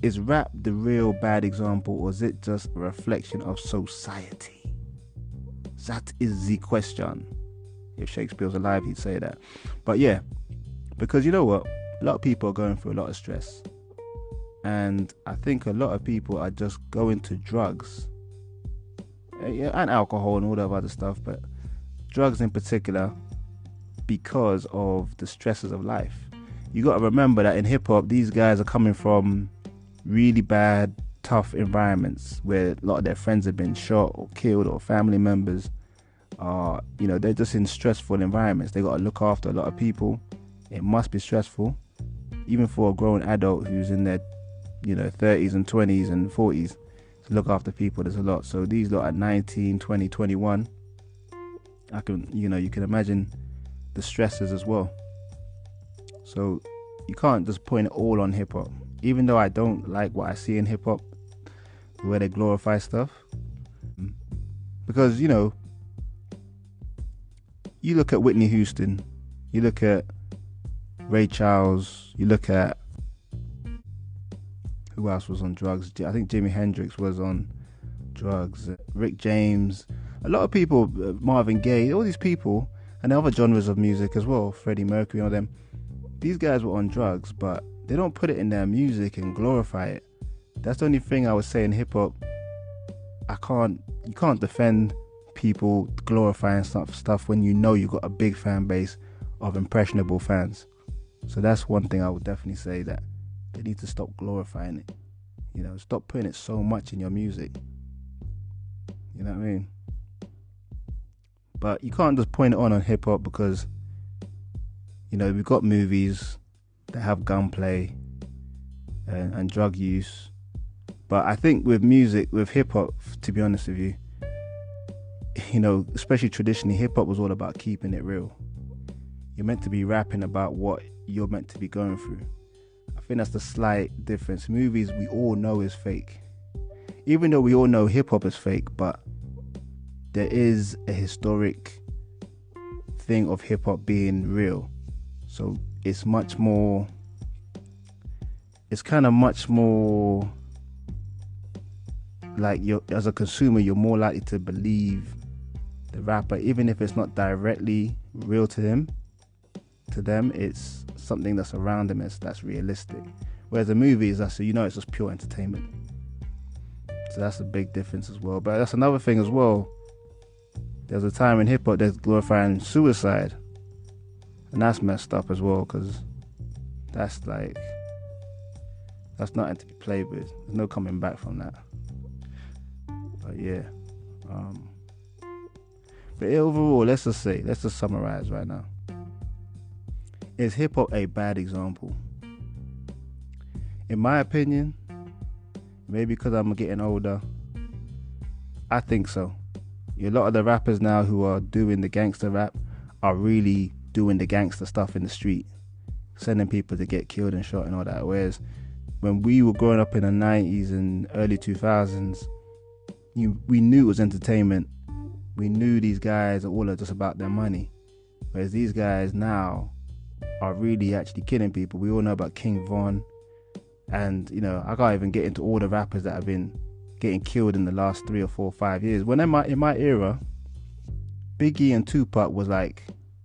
is rap the real bad example, or is it just a reflection of society? That is the question. If Shakespeare's alive, he'd say that. But yeah, because you know what? A lot of people are going through a lot of stress. And I think a lot of people are just going to drugs. And alcohol and all that other stuff, but drugs in particular because of the stresses of life. You got to remember that in hip-hop, these guys are coming from really bad, tough environments where a lot of their friends have been shot or killed, or family members are, they're just in stressful environments. They got to look after a lot of people. It must be stressful, even for a grown adult who's in their 30s and 20s and 40s. To look after people, there's a lot. So these lot at 19, 20, 21, you can imagine the stresses as well. So you can't just point it all on hip hop. Even though I don't like what I see in hip hop, where they glorify stuff, because you look at Whitney Houston, you look at Ray Charles, you look at who else was on drugs? I think Jimi Hendrix was on drugs. Rick James, a lot of people, Marvin Gaye, all these people, and other genres of music as well. Freddie Mercury, all them. These guys were on drugs, but they don't put it in their music and glorify it. That's the only thing I would say in hip hop. You can't defend people glorifying stuff when you know you've got a big fan base of impressionable fans. So that's one thing I would definitely say, that they need to stop glorifying it. Stop putting it so much in your music. You know what I mean? But you can't just point it on hip hop because, we've got movies that have gunplay and drug use. But I think with music, with hip hop, to be honest with you, especially traditionally, hip hop was all about keeping it real. You're meant to be rapping about what you're meant to be going through. I think that's the slight difference. Movies, we all know is fake. Even though we all know hip hop is fake, but there is a historic thing of hip hop being real. So it's much more, like, as a consumer, you're more likely to believe the rapper, even if it's not directly real to them, it's something that's around them that's realistic. Whereas the movies, it's just pure entertainment. So that's a big difference as well. But that's another thing as well. There's a time in hip hop that's glorifying suicide, and that's messed up as well, because that's nothing to be played with. There's no coming back from that. But yeah, but overall, let's just summarize right now. Is hip hop a bad example? In my opinion, maybe because I'm getting older, I think so. A lot of the rappers now who are doing the gangster rap are really doing the gangster stuff in the street, sending people to get killed and shot and all that. Whereas when we were growing up in the 90s and early 2000s, we knew it was entertainment. We knew these guys are all just about their money. Whereas these guys now are really actually killing people. We all know about King Von, and I can't even get into all the rappers that have been getting killed in the last 3 or 4 or 5 years. When in my era, Biggie and Tupac was like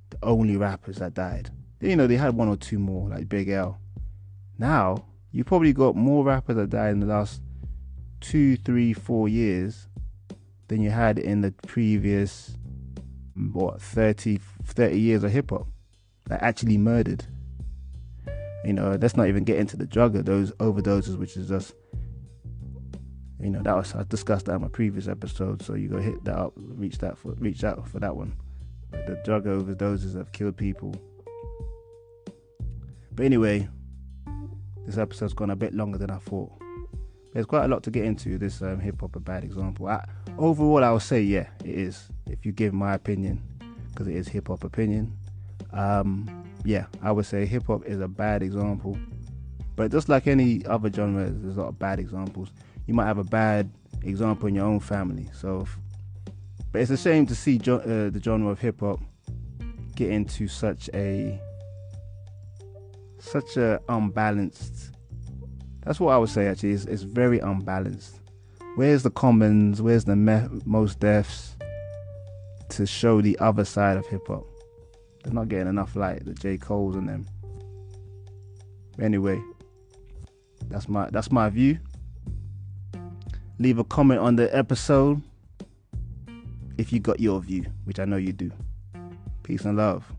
the only rappers that died. They had 1 or 2 more, like Big L. Now you probably got more rappers that died in the last 2, 3, 4 years than you had in the previous 30 years of hip hop that actually murdered. Let's not even get into the drug of those overdoses, which is just, I discussed that in my previous episode. So you go hit that up, reach out for that one. But the drug overdoses have killed people. But anyway, this episode's gone a bit longer than I thought. There's quite a lot to get into. This hip hop a bad example. Overall, I would say yeah, it is. If you give my opinion, because it is hip hop opinion. Yeah, I would say hip hop is a bad example. But just like any other genre, there's a lot of bad examples. You might have a bad example in your own family. But it's a shame to see the genre of hip hop get into such a unbalanced That's what I would say. Actually, it's very unbalanced. Where's the Commons? Where's the Most Defs to show the other side of hip hop? They're not getting enough light. The J. Cole's and them. Anyway, that's my view. Leave a comment on the episode if you got your view, which I know you do. Peace and love.